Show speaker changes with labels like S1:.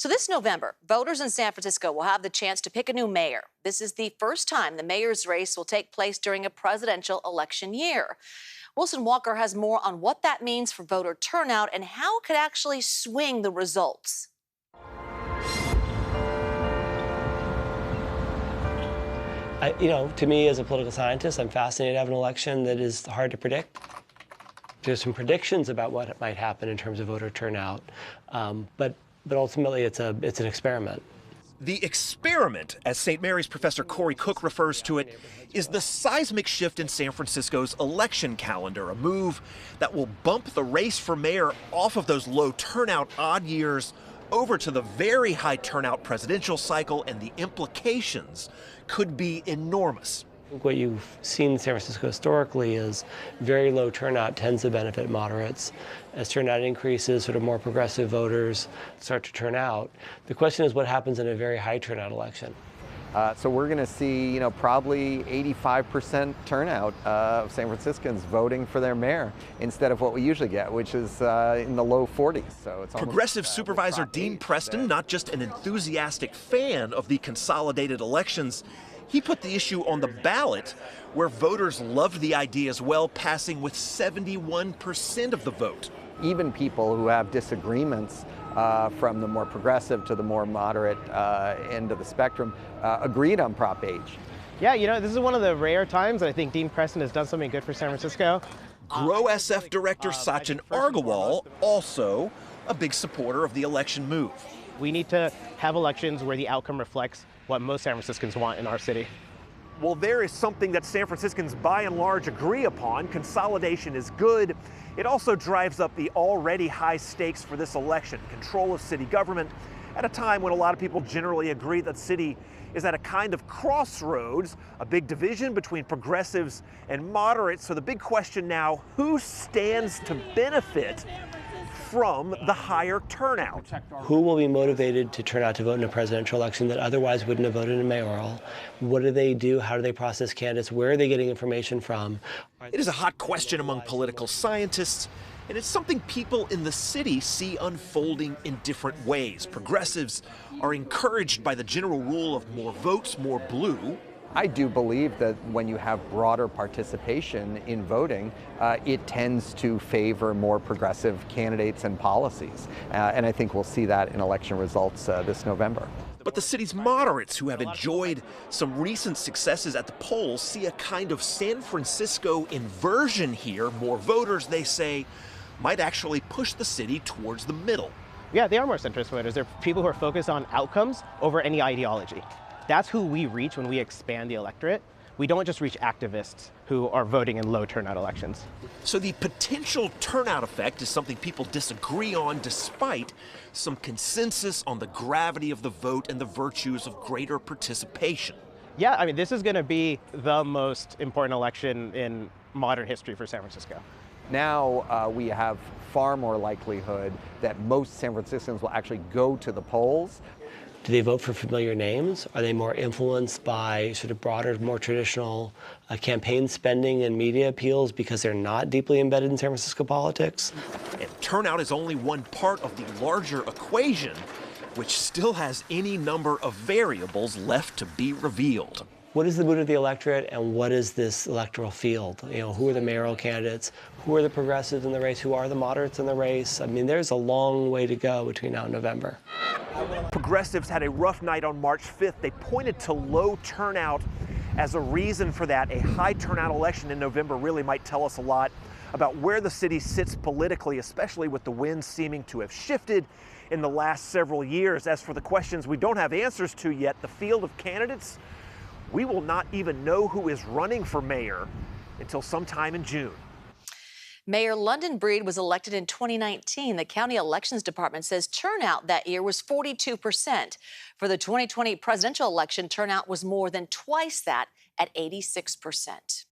S1: So this November, voters in San Francisco will have the chance to pick a new mayor. This is the first time the mayor's race will take place during a presidential election year. Wilson Walker has more on what that means for voter turnout and how it could actually swing the results.
S2: To me as a political scientist, I'm fascinated to have an election that is hard to predict. There's some predictions about what might happen in terms of voter turnout, but ultimately it's an experiment.
S3: The experiment, as St. Mary's professor Corey Cook refers to it, is the seismic shift in San Francisco's election calendar, a move that will bump the race for mayor off of those low turnout odd years over to the very high turnout presidential cycle, and the implications could be enormous.
S2: What you've seen in San Francisco historically is very low turnout tends to benefit moderates. As turnout increases, sort of more progressive voters start to turn out. The question is what happens in a very high turnout election.
S4: So we're going to see, probably 85% turnout of San Franciscans voting for their mayor instead of what we usually get, which is in the low 40s. So it's
S3: Progressive Supervisor Dean Preston, not just an enthusiastic fan of the consolidated elections, he put the issue on the ballot, where voters loved the idea as well, passing with 71% of the vote.
S4: Even people who have disagreements from the more progressive to the more moderate end of the spectrum agreed on Prop H.
S5: Yeah, this is one of the rare times that I think Dean Preston has done something good for San Francisco.
S3: GROW SF Director Sachin Argawal, also a big supporter of the election move.
S5: We need to have elections where the outcome reflects what most San Franciscans want in our city.
S3: Well, there is something that San Franciscans by and large agree upon. Consolidation is good. It also drives up the already high stakes for this election, control of city government, at a time when a lot of people generally agree that city is at a kind of crossroads, a big division between progressives and moderates. So the big question now, who stands to benefit from the higher turnout?
S2: Who will be motivated to turn out to vote in a presidential election that otherwise wouldn't have voted in a mayoral? What do they do? How do they process candidates? Where are they getting information from?
S3: It is a hot question among political scientists, and it's something people in the city see unfolding in different ways. Progressives are encouraged by the general rule of more votes, more blue.
S4: I do believe that when you have broader participation in voting, it tends to favor more progressive candidates and policies. And I think we'll see that in election results this November.
S3: But the city's moderates, who have enjoyed some recent successes at the polls, see a kind of San Francisco inversion here. More voters, they say, might actually push the city towards the middle.
S5: Yeah, they are more centrist voters. They're people who are focused on outcomes over any ideology. That's who we reach when we expand the electorate. We don't just reach activists who are voting in low turnout elections.
S3: So the potential turnout effect is something people disagree on, despite some consensus on the gravity of the vote and the virtues of greater participation.
S5: Yeah, this is going to be the most important election in modern history for San Francisco.
S4: Now we have far more likelihood that most San Franciscans will actually go to the polls.
S2: Do they vote for familiar names? Are they more influenced by sort of broader, more traditional campaign spending and media appeals because they're not deeply embedded in San Francisco politics?
S3: And turnout is only one part of the larger equation, which still has any number of variables left to be revealed.
S2: What is the mood of the electorate, and what is this electoral field? Who are the mayoral candidates? Who are the progressives in the race? Who are the moderates in the race? There's a long way to go between now and November.
S3: Progressives had a rough night on March 5th. They pointed to low turnout as a reason for that. A high turnout election in November really might tell us a lot about where the city sits politically, especially with the winds seeming to have shifted in the last several years. As for the questions we don't have answers to yet, the field of candidates, we will not even know who is running for mayor until sometime in June.
S1: Mayor London Breed was elected in 2019. The county elections department says turnout that year was 42%. For the 2020 presidential election, turnout was more than twice that at 86%.